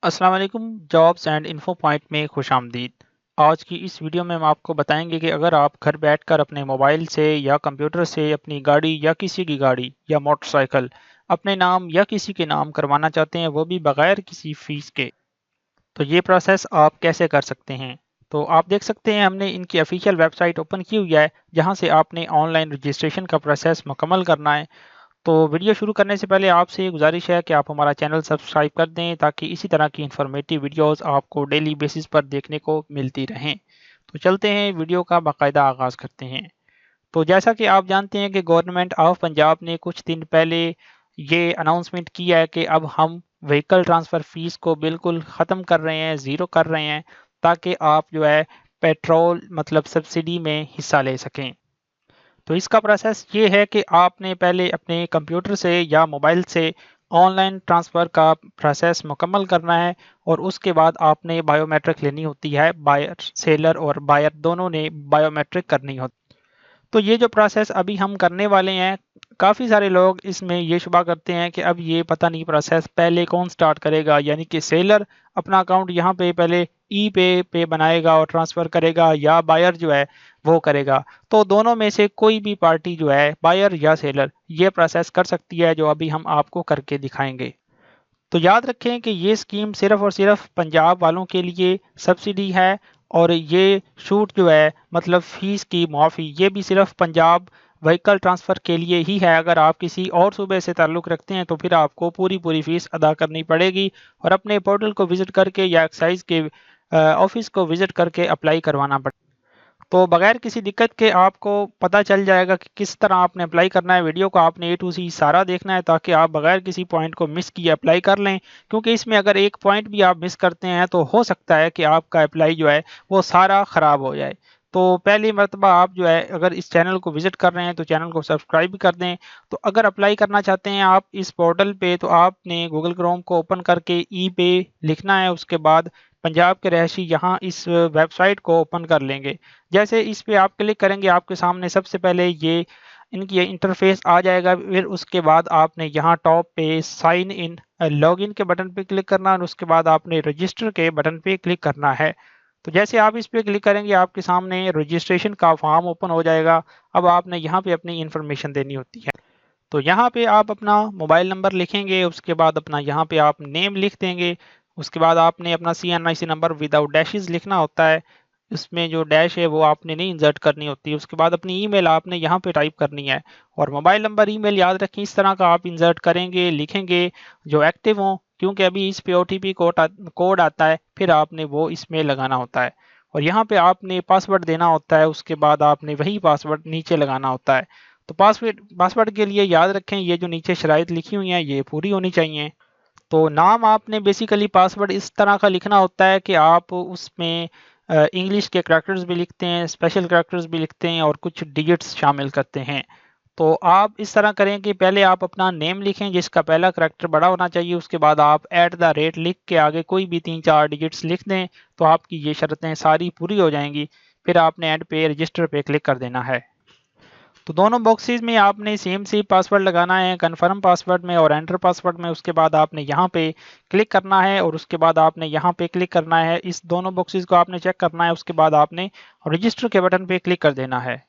अस्सलाम वालेकुम। Jobs and info point में खुश आमदीद। आज की इस वीडियो में हम आपको बताएंगे कि अगर आप घर बैठकर अपने मोबाइल से या कंप्यूटर से अपनी गाड़ी या किसी की गाड़ी या मोटरसाइकिल अपने नाम या किसी के नाम करवाना चाहते हैं, वो भी बगैर किसी फीस के, तो ये प्रोसेस आप कैसे कर सकते हैं। तो आप देख सकते हैं हमने इनकी ऑफिशियल वेबसाइट ओपन की हुई है, जहाँ से आपने ऑनलाइन रजिस्ट्रेशन का प्रोसेस मुकम्मल करना है। तो वीडियो शुरू करने से पहले आपसे ये गुजारिश है कि आप हमारा चैनल सब्सक्राइब कर दें, ताकि इसी तरह की इन्फॉर्मेटिव वीडियोस आपको डेली बेसिस पर देखने को मिलती रहें। तो चलते हैं, वीडियो का बाकायदा आगाज़ करते हैं। तो जैसा कि आप जानते हैं कि गवर्नमेंट ऑफ पंजाब ने कुछ दिन पहले ये अनाउंसमेंट किया है कि अब हम व्हीकल ट्रांसफ़र फ़ीस को बिल्कुल ख़त्म कर रहे हैं, ज़ीरो कर रहे हैं, ताकि आप जो है पेट्रोल मतलब सब्सिडी में हिस्सा ले सकें। तो इसका प्रोसेस ये है कि आपने पहले अपने कंप्यूटर से या मोबाइल से ऑनलाइन ट्रांसफ़र का प्रोसेस मुकम्मल करना है, और उसके बाद आपने बायोमेट्रिक लेनी होती है। बायर सेलर और बायर दोनों ने बायोमेट्रिक करनी होती है। तो ये जो प्रोसेस अभी हम करने वाले हैं, काफ़ी सारे लोग इसमें ये शुबा करते हैं कि अब ये पता नहीं प्रोसेस पहले कौन स्टार्ट करेगा, यानी कि सेलर अपना अकाउंट यहाँ पे पहले ई पे बनाएगा और ट्रांसफ़र करेगा, या बायर जो है वो करेगा। तो दोनों में से कोई भी पार्टी जो है, बायर या सेलर, ये प्रोसेस कर सकती है, जो अभी हम आपको करके दिखाएंगे। तो याद रखें कि ये स्कीम सिर्फ और सिर्फ पंजाब वालों के लिए सब्सिडी है, और ये छूट जो है मतलब फ़ीस की मुआफ़ी, ये भी सिर्फ पंजाब व्हीकल ट्रांसफ़र के लिए ही है। अगर आप किसी और सूबे से ताल्लुक़ रखते हैं तो फिर आपको पूरी फ़ीस अदा करनी पड़ेगी, और अपने पोर्टल को विज़िट करके या एक्साइज़ के ऑफ़िस को विज़िट करके अप्लाई करवाना पड़ेगा। तो बगैर किसी दिक्कत के आपको पता चल जाएगा कि किस तरह आपने अप्लाई करना है। वीडियो को आपने ए टू सी सारा देखना है, ताकि आप बगैर किसी पॉइंट को मिस किए अप्लाई कर लें, क्योंकि इसमें अगर एक पॉइंट भी आप मिस करते हैं तो हो सकता है कि आपका अप्लाई जो है वो सारा ख़राब हो जाए। तो पहली मरतबा आप जो है अगर इस चैनल को विज़िट कर रहे हैं तो चैनल को सब्सक्राइब भी कर दें। तो अगर अप्लाई करना चाहते हैं आप इस पोर्टल पे, तो आपने गूगल क्रोम को ओपन करके ई पे लिखना है। उसके बाद पंजाब के रहायशी यहाँ इस वेबसाइट को ओपन कर लेंगे। जैसे इस पे आप क्लिक करेंगे, आपके सामने सबसे पहले ये इनकी ये इंटरफेस आ जाएगा। फिर उसके बाद आपने यहाँ टॉप पे साइन इन लॉगिन के बटन पे क्लिक करना है, और उसके बाद आपने रजिस्टर के बटन पे क्लिक करना है। तो जैसे आप इस पे क्लिक करेंगे, आपके सामने रजिस्ट्रेशन का फॉर्म ओपन हो जाएगा। अब आपने यहाँ पे अपनी इन्फॉर्मेशन देनी होती है। तो यहाँ पे आप अपना मोबाइल नंबर लिखेंगे, उसके बाद अपना यहाँ पे आप नेम लिख देंगे। उसके बाद आपने अपना CNIC नंबर विदाउट डैशेस लिखना होता है। इसमें जो डैश है वो आपने नहीं इंसर्ट करनी होती। उसके बाद अपनी ईमेल आपने यहाँ पे टाइप करनी है, और मोबाइल नंबर ईमेल याद रखें इस तरह का आप इंसर्ट करेंगे, लिखेंगे जो एक्टिव हो, क्योंकि अभी इस पे OTP कोड आता है, फिर आपने वो इसमें लगाना होता है। और यहाँ पे आपने पासवर्ड देना होता है। उसके बाद आपने वही पासवर्ड नीचे लगाना होता है। तो पासवर्ड के लिए याद रखें, ये जो नीचे शराइत लिखी हुई हैं ये पूरी होनी चाहिए। तो नाम आपने बेसिकली पासवर्ड इस तरह का लिखना होता है कि आप उसमें इंग्लिश के करैक्टर्स भी लिखते हैं, स्पेशल करैक्टर्स भी लिखते हैं, और कुछ डिजिट्स शामिल करते हैं। तो आप इस तरह करें कि पहले आप अपना नेम लिखें, जिसका पहला करैक्टर बड़ा होना चाहिए। उसके बाद आप @ लिख के आगे कोई भी 3-4 डिजिट्स लिख दें, तो आपकी ये शर्तें सारी पूरी हो जाएंगी। फिर आपने एंड पे रजिस्टर पे क्लिक कर देना है। तो दोनों बॉक्सेस में आपने सेम पासवर्ड लगाना है, कन्फर्म पासवर्ड में और एंटर पासवर्ड में। उसके बाद आपने यहाँ पे क्लिक करना है, और उसके बाद आपने यहाँ पे क्लिक करना है। इस दोनों बॉक्सेस को आपने चेक करना है। उसके बाद आपने रजिस्टर के बटन पे क्लिक कर देना है।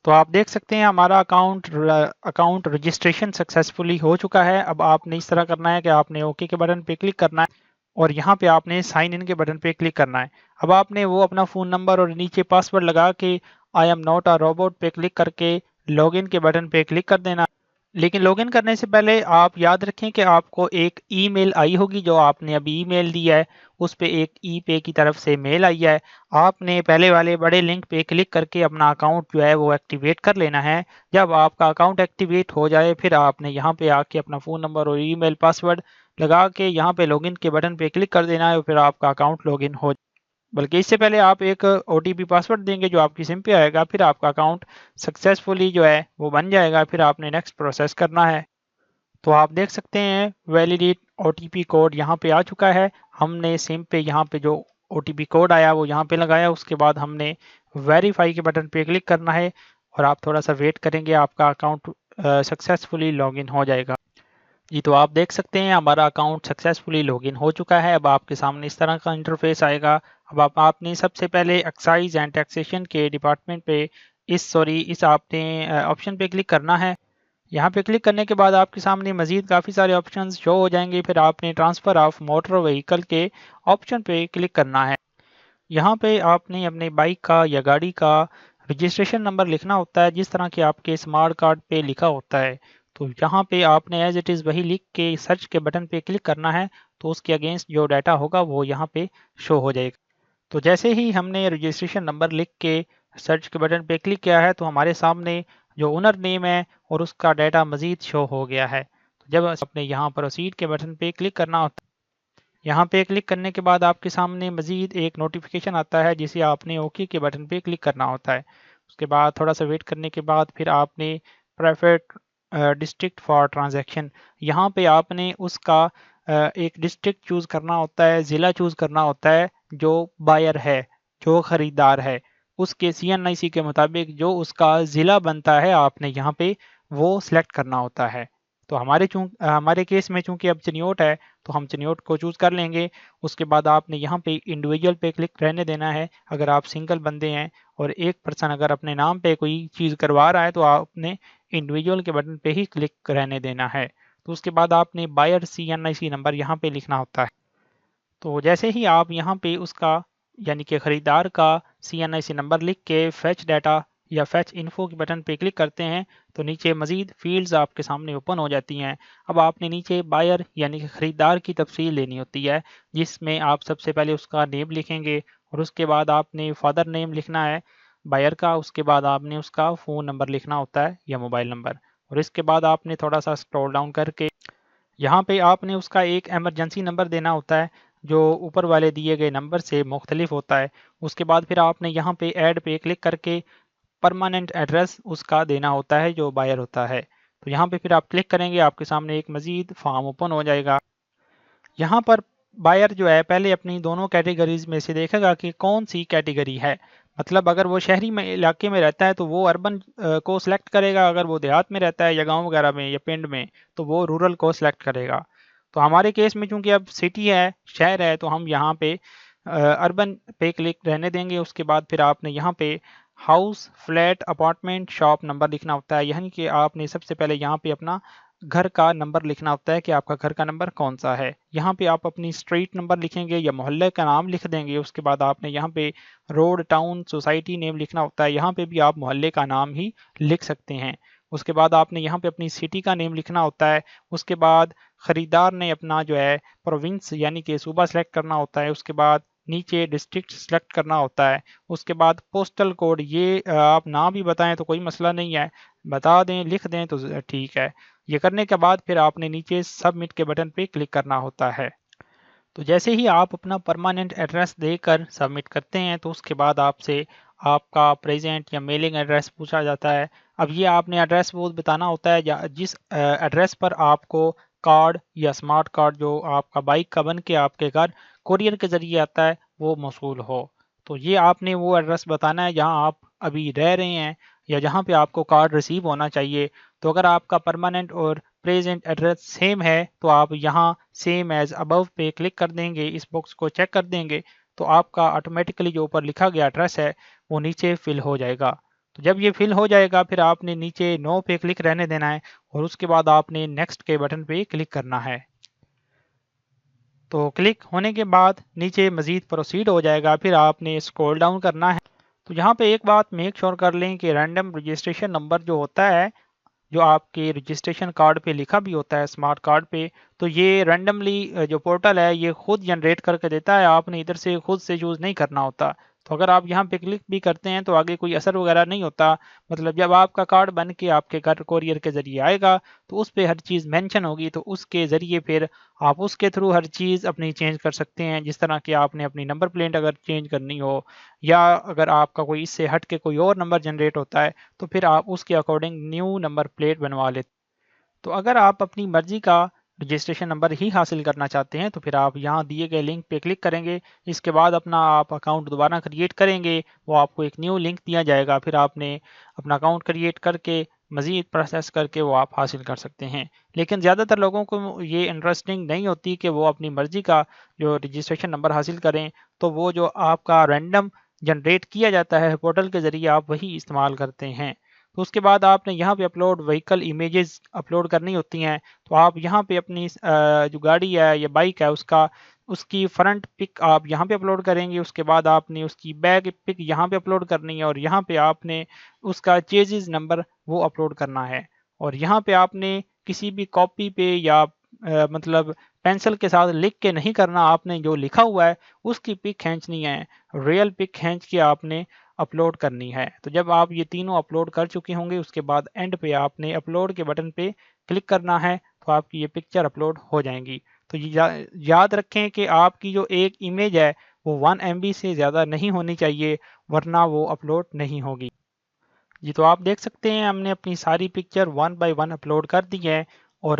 तो आप देख सकते हैं हमारा अकाउंट रजिस्ट्रेशन सक्सेसफुली हो चुका है। अब आपने इस तरह करना है कि आपने ओके के बटन पे क्लिक करना है, और यहाँ पे आपने साइन इन के बटन पे क्लिक करना है। अब आपने वो अपना फ़ोन नंबर और नीचे पासवर्ड लगा के I am not a robot पे क्लिक करके लॉगिन के बटन पे क्लिक कर देना। लेकिन लॉगिन करने से पहले आप याद रखें कि आपको एक ईमेल आई होगी, जो आपने अभी ईमेल दिया है उस पे एक ई पे की तरफ से मेल आई है। आपने पहले वाले बड़े लिंक पे क्लिक करके अपना अकाउंट जो है वो एक्टिवेट कर लेना है। जब आपका अकाउंट एक्टिवेट हो जाए, फिर आपने यहाँ पे आके अपना फ़ोन नंबर और ईमेल पासवर्ड लगा के यहाँ पे लॉगिन के बटन पे क्लिक कर देना है, और फिर आपका अकाउंट लॉगिन हो। बल्कि इससे पहले आप एक OTP पासवर्ड देंगे जो आपकी सिम पे आएगा, फिर आपका अकाउंट सक्सेसफुली जो है वो बन जाएगा। फिर आपने नेक्स्ट प्रोसेस करना है। तो आप देख सकते हैं वैलिडेट OTP कोड यहाँ पे आ चुका है। हमने सिम पे यहाँ पे जो OTP कोड आया वो यहाँ पे लगाया। उसके बाद हमने वेरीफाई के बटन पे क्लिक करना है, और आप थोड़ा सा वेट करेंगे, आपका अकाउंट सक्सेसफुली लॉगिन हो जाएगा। जी, तो आप देख सकते हैं हमारा अकाउंट सक्सेसफुली लॉगिन हो चुका है। अब आपके सामने इस तरह का इंटरफेस आएगा। अब आपने सबसे पहले एक्साइज एंड टैक्सेशन के डिपार्टमेंट पे इस आपने ऑप्शन पे क्लिक करना है। यहाँ पे क्लिक करने के बाद आपके सामने मजीद काफ़ी सारे ऑप्शंस शो हो जाएंगे। फिर आपने ट्रांसफ़र ऑफ मोटर व्हीकल के ऑप्शन पे क्लिक करना है। यहाँ पे आपने अपने बाइक का या गाड़ी का रजिस्ट्रेशन नंबर लिखना होता है, जिस तरह के आपके स्मार्ट कार्ड पे लिखा होता है। तो यहाँ पे आपने एज इट इज़ वही लिख के सर्च के बटन पे क्लिक करना है, तो उसके अगेंस्ट जो डाटा होगा वो यहाँ पे शो हो जाएगा। तो जैसे ही हमने रजिस्ट्रेशन नंबर लिख के सर्च के बटन पे क्लिक किया है, तो हमारे सामने जो ओनर नेम है और उसका डाटा मज़ीद शो हो गया है। तो जब आपने यहाँ प्रोसीड के बटन पे क्लिक करना होता है, यहाँ पे क्लिक करने के बाद आपके सामने मज़ीद एक नोटिफिकेशन आता है, जिसे आपने ओके के बटन पे क्लिक करना होता है। उसके बाद थोड़ा सा वेट करने के बाद फिर आपने प्राइवेट डिस्ट्रिक्ट फॉर ट्रांजैक्शन, यहाँ पे आपने उसका एक डिस्ट्रिक्ट चूज़ करना होता है, ज़िला चूज़ करना होता है, जो बायर है, जो ख़रीदार है, उसके CNIC के मुताबिक जो उसका ज़िला बनता है आपने यहाँ पे वो सिलेक्ट करना होता है। तो हमारे केस में चूँकि अब चिन्योट है, तो हम चिन्योट को चूज़ कर लेंगे। उसके बाद आपने यहाँ पे इंडिविजुअल पे क्लिक रहने देना है। अगर आप सिंगल बंदे हैं और एक पर्सन अगर अपने नाम पे कोई चीज़ करवा रहा है, तो आपने इंडिविजुअल के बटन पे ही क्लिक रहने देना है। तो उसके बाद आपने बायर CNIC नंबर यहाँ पे लिखना होता है। तो जैसे ही आप यहाँ पे उसका यानी कि ख़रीदार का CNIC नंबर लिख के फैच डाटा या फैच इन्फो के बटन पे क्लिक करते हैं, तो नीचे मज़ीद फील्ड्स आपके सामने ओपन हो जाती हैं। अब आपने नीचे बायर यानी कि ख़रीदार की तफसील लेनी होती है, जिसमें आप सबसे पहले उसका नेम लिखेंगे और उसके बाद आपने फादर नेम लिखना है बायर का। उसके बाद आपने उसका फ़ोन नंबर लिखना होता है या मोबाइल नंबर, और इसके बाद आपने थोड़ा सा स्क्रॉल डाउन करके यहाँ पे आपने उसका एक इमरजेंसी नंबर देना होता है, जो ऊपर वाले दिए गए नंबर से मुख्तलिफ होता है। उसके बाद फिर आपने यहाँ पे ऐड पे क्लिक करके परमानेंट एड्रेस उसका देना होता है जो बायर होता है। तो यहाँ पे फिर आप क्लिक करेंगे, आपके सामने एक मज़ीद फॉर्म ओपन हो जाएगा। यहाँ पर बायर जो है पहले अपनी दोनों कैटेगरीज में से देखेगा कि कौन सी कैटेगरी है। मतलब अगर वो शहरी में इलाके में रहता है तो वो अर्बन को सिलेक्ट करेगा, अगर वो देहात में रहता है या गांव वगैरह में या पिंड में तो वो रूरल को सिलेक्ट करेगा। तो हमारे केस में चूंकि अब सिटी है, शहर है, तो हम यहाँ पे अर्बन पे क्लिक रहने देंगे। उसके बाद फिर आपने यहाँ पे house, flat, apartment, shop number लिखना होता है, यानी कि आपने सबसे पहले यहाँ पे अपना घर का नंबर लिखना होता है कि आपका घर का नंबर कौन सा है। यहाँ पे आप अपनी स्ट्रीट नंबर लिखेंगे या मोहल्ले का नाम लिख देंगे। उसके बाद आपने यहाँ पे रोड, टाउन, सोसाइटी नेम लिखना होता है, यहाँ पे भी आप मोहल्ले का नाम ही लिख सकते हैं। उसके बाद आपने यहाँ पे अपनी सिटी का नेम लिखना होता है। उसके बाद ख़रीदार ने अपना जो है प्रोविंस यानी कि सूबा सेलेक्ट करना होता है। उसके बाद नीचे डिस्ट्रिक्ट सेलेक्ट करना होता है। उसके बाद पोस्टल कोड, ये आप ना भी बताएं तो कोई मसला नहीं है, बता दें, लिख दें तो ठीक है। ये करने के बाद फिर आपने नीचे सबमिट के बटन पे क्लिक करना होता है। तो जैसे ही आप अपना परमानेंट एड्रेस देकर सबमिट करते हैं, तो उसके बाद आपसे आपका प्रेजेंट या मेलिंग एड्रेस पूछा जाता है। अब ये आपने एड्रेस वो बताना होता है या जिस एड्रेस पर आपको कार्ड या स्मार्ट कार्ड जो आपका बाइक का बन के आपके घर कोरियर के ज़रिए आता है वो मौसूल हो। तो ये आपने वो एड्रेस बताना है जहाँ आप अभी रह रहे हैं या जहाँ पे आपको कार्ड रिसीव होना चाहिए। तो अगर आपका परमानेंट और प्रेजेंट एड्रेस सेम है तो आप यहाँ सेम एज अबव पे क्लिक कर देंगे, इस बॉक्स को चेक कर देंगे, तो आपका ऑटोमेटिकली जो ऊपर लिखा गया एड्रेस है वो नीचे फिल हो जाएगा। तो जब ये फिल हो जाएगा फिर आपने नीचे नो पे क्लिक रहने देना है और उसके बाद आपने नेक्स्ट के बटन पे क्लिक करना है। तो क्लिक होने के बाद नीचे मज़ीद प्रोसीड हो जाएगा, फिर आपने स्क्रॉल डाउन करना है। तो यहाँ पे एक बात मेक श्योर कर लें कि रैंडम रजिस्ट्रेशन नंबर जो होता है, जो आपके रजिस्ट्रेशन कार्ड पे लिखा भी होता है स्मार्ट कार्ड पे, तो ये रैंडमली जो पोर्टल है ये खुद जनरेट करके देता है, आपने इधर से खुद से यूज़ नहीं करना होता। तो अगर आप यहाँ पे क्लिक भी करते हैं तो आगे कोई असर वगैरह नहीं होता। मतलब जब आपका कार्ड बन के आपके घर कोरियर के ज़रिए आएगा तो उस पर हर चीज़ मेंशन होगी, तो उसके ज़रिए फिर आप उसके थ्रू हर चीज़ अपनी चेंज कर सकते हैं। जिस तरह की आपने अपनी नंबर प्लेट अगर चेंज करनी हो या अगर आपका कोई इससे हट के कोई और नंबर जनरेट होता है तो फिर आप उसके अकॉर्डिंग न्यू नंबर प्लेट बनवा लेते। तो अगर आप अपनी मर्जी का रजिस्ट्रेशन नंबर ही हासिल करना चाहते हैं तो फिर आप यहाँ दिए गए लिंक पे क्लिक करेंगे। इसके बाद अपना आप अकाउंट दोबारा क्रिएट करेंगे, वो आपको एक न्यू लिंक दिया जाएगा, फिर आपने अपना अकाउंट क्रिएट करके مزید پروسیس کر کے وہ آپ حاصل کر سکتے ہیں۔ لیکن زیادہ تر لوگوں کو یہ انٹرسٹنگ نہیں ہوتی کہ وہ اپنی مرضی کا جو رجسٹریشن نمبر حاصل کریں، تو وہ جو آپ کا رینڈم جنریٹ کیا جاتا ہے پورٹل کے ذریعے آپ وہی استعمال کرتے ہیں۔ تو اس کے بعد آپ نے یہاں پہ اپلوڈ وہیکل امیجز اپلوڈ کرنی ہوتی ہیں، تو آپ یہاں پہ اپنی جو گاڑی ہے یا بائک ہے اس کی فرنٹ پک آپ یہاں پہ اپلوڈ کریں گے، اس کے بعد آپ نے اس کی بیک پک یہاں پہ اپلوڈ کرنی ہے، اور یہاں پہ آپ نے اس کا چیزز نمبر وہ اپلوڈ کرنا ہے، اور یہاں پہ آپ نے کسی بھی کاپی پہ یا مطلب پینسل کے ساتھ لکھ کے نہیں کرنا، آپ نے جو لکھا ہوا ہے اس کی پک کھینچنی ہے، ریئل پک کھینچ کے آپ نے اپلوڈ کرنی ہے۔ تو جب آپ یہ تینوں اپلوڈ کر چکے ہوں گے، اس کے بعد اینڈ پہ آپ نے اپلوڈ کے بٹن پہ کلک کرنا ہے، تو آپ کی یہ پکچر اپلوڈ ہو جائیں گی۔ تو یاد رکھیں کہ آپ کی جو ایک امیج ہے وہ 1 MB سے زیادہ نہیں ہونی چاہیے، ورنہ وہ اپلوڈ نہیں ہوگی۔ جی تو آپ دیکھ سکتے ہیں ہم نے اپنی ساری پکچر 1 بائی 1 اپلوڈ کر دی ہے، اور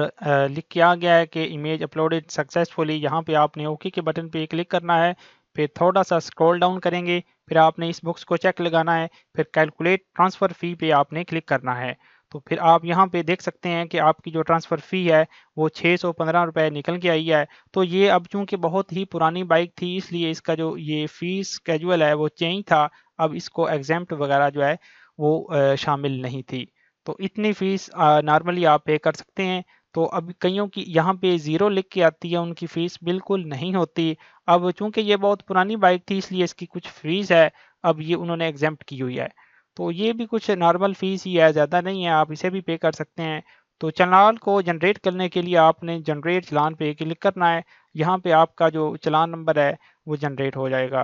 لکھ کے آ گیا ہے کہ امیج اپلوڈڈ سکسیسفلی۔ یہاں پہ آپ نے اوکے کے بٹن پہ کلک کرنا ہے، پھر تھوڑا سا اسکرول ڈاؤن کریں گے، پھر آپ نے اس بکس کو چیک لگانا ہے، پھر کیلکولیٹ ٹرانسفر فی پہ آپ نے کلک کرنا ہے۔ تو پھر آپ یہاں پہ دیکھ سکتے ہیں کہ آپ کی جو ٹرانسفر فی ہے وہ 615 روپے نکل کے آئی ہے۔ تو یہ اب چونکہ بہت ہی پرانی بائک تھی، اس لیے اس کا جو یہ فیس کیجول ہے وہ چینج تھا، اب اس کو ایگزیمپٹ وغیرہ جو ہے وہ شامل نہیں تھی۔ تو اتنی فیس نارملی آپ پے کر سکتے ہیں۔ تو اب کئیوں کی یہاں پہ زیرو لکھ کے آتی ہے، ان کی فیس بالکل نہیں ہوتی۔ اب چونکہ یہ بہت پرانی بائک تھی، اس لیے اس کی کچھ فیس ہے، اب یہ انہوں نے ایگزیمپٹ کی ہوئی ہے۔ تو یہ بھی کچھ نارمل فیس ہی ہے، زیادہ نہیں ہے، آپ اسے بھی پے کر سکتے ہیں۔ تو چلان کو جنریٹ کرنے کے لیے آپ نے جنریٹ چلان پہ کلک کرنا ہے، یہاں پہ آپ کا جو چلان نمبر ہے وہ جنریٹ ہو جائے گا۔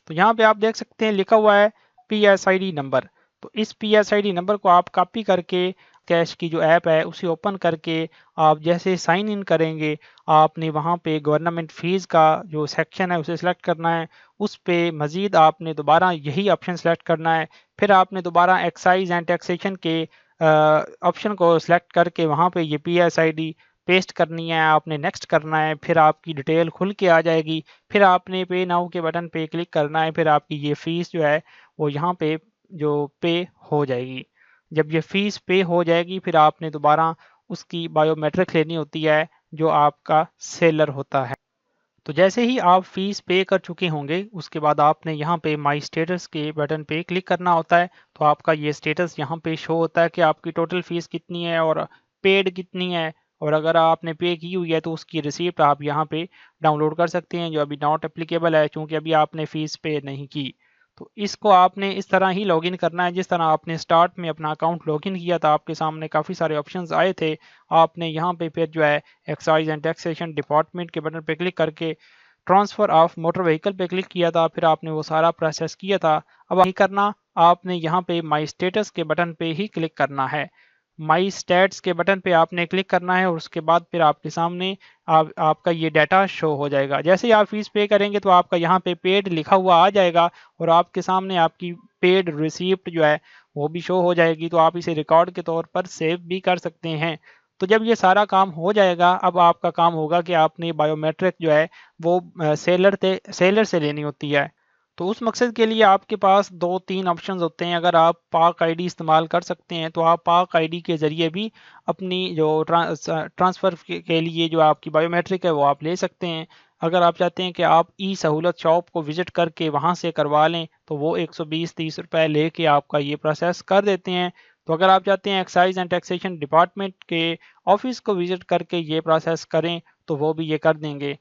تو یہاں پہ آپ دیکھ سکتے ہیں لکھا ہوا ہے PSID نمبر۔ تو اس PSID نمبر کو آپ کاپی کر کے کیش کی جو ایپ ہے اسے اوپن کر کے آپ جیسے سائن ان کریں گے، آپ نے وہاں پہ گورنمنٹ فیس کا جو سیکشن ہے اسے سلیکٹ کرنا ہے، اس پہ مزید آپ نے دوبارہ یہی آپشن سلیکٹ کرنا ہے، پھر آپ نے دوبارہ ایکسائز اینڈ ٹیکسیشن کے آپشن کو سلیکٹ کر کے وہاں پہ یہ PSID پیسٹ کرنی ہے، آپ نے نیکسٹ کرنا ہے، پھر آپ کی ڈیٹیل کھل کے آ جائے گی، پھر آپ نے پے ناؤ کے بٹن پہ کلک کرنا ہے، پھر آپ کی یہ فیس جو ہے وہ یہاں پہ جو پے ہو جائے گی۔ جب یہ فیس پے ہو جائے گی، پھر آپ نے دوبارہ اس کی بایو میٹرک لینی ہوتی ہے جو آپ کا سیلر ہوتا ہے۔ تو جیسے ہی آپ فیس پے کر چکے ہوں گے، اس کے بعد آپ نے یہاں پہ مائی اسٹیٹس کے بٹن پہ کلک کرنا ہوتا ہے، تو آپ کا یہ اسٹیٹس یہاں پہ شو ہوتا ہے کہ آپ کی ٹوٹل فیس کتنی ہے اور پیڈ کتنی ہے، اور اگر آپ نے پے کی ہوئی ہے تو اس کی ریسیپٹ آپ یہاں پہ ڈاؤن لوڈ کر سکتے ہیں، جو ابھی ناٹ اپلیکیبل ہے چونکہ ابھی آپ نے فیس پے نہیں کی۔ تو اس کو آپ نے اس طرح ہی لاگ ان کرنا ہے جس طرح آپ نے سٹارٹ میں اپنا اکاؤنٹ لاگ ان کیا تھا، آپ کے سامنے کافی سارے آپشنز آئے تھے، آپ نے یہاں پہ پھر جو ہے ایکسائز اینڈ ٹیکسیشن ڈپارٹمنٹ کے بٹن پہ کلک کر کے ٹرانسفر آف موٹر وہیکل پہ کلک کیا تھا، پھر آپ نے وہ سارا پروسیس کیا تھا۔ اب نہیں کرنا، آپ نے یہاں پہ مائی اسٹیٹس کے بٹن پہ ہی کلک کرنا ہے، مائی اسٹیٹس کے بٹن پہ آپ نے کلک کرنا ہے، اور اس کے بعد پھر آپ کے سامنے آپ کا یہ ڈیٹا شو ہو جائے گا۔ جیسے ہی آپ فیس پے کریں گے تو آپ کا یہاں پہ پیڈ لکھا ہوا آ جائے گا، اور آپ کے سامنے آپ کی پیڈ ریسیپٹ جو ہے وہ بھی شو ہو جائے گی، تو آپ اسے ریکارڈ کے طور پر سیو بھی کر سکتے ہیں۔ تو جب یہ سارا کام ہو جائے گا، اب آپ کا کام ہوگا کہ آپ نے بایو میٹرک جو ہے وہ سیلر سے لینی ہوتی ہے۔ تو اس مقصد کے لیے آپ کے پاس 2-3 آپشنز ہوتے ہیں۔ اگر آپ پاک آئی ڈی استعمال کر سکتے ہیں تو آپ پاک آئی ڈی کے ذریعے بھی اپنی جو ٹرانسفر کے لیے جو آپ کی بایو میٹرک ہے وہ آپ لے سکتے ہیں۔ اگر آپ چاہتے ہیں کہ آپ ای سہولت شاپ کو وزٹ کر کے وہاں سے کروا لیں تو وہ 120-30 روپے لے کے آپ کا یہ پروسیس کر دیتے ہیں۔ تو اگر آپ چاہتے ہیں ایکسائز اینڈ ٹیکسیشن ڈپارٹمنٹ کے آفس کو وزٹ کر کے یہ پروسیس کریں تو وہ بھی یہ کر دیں گے۔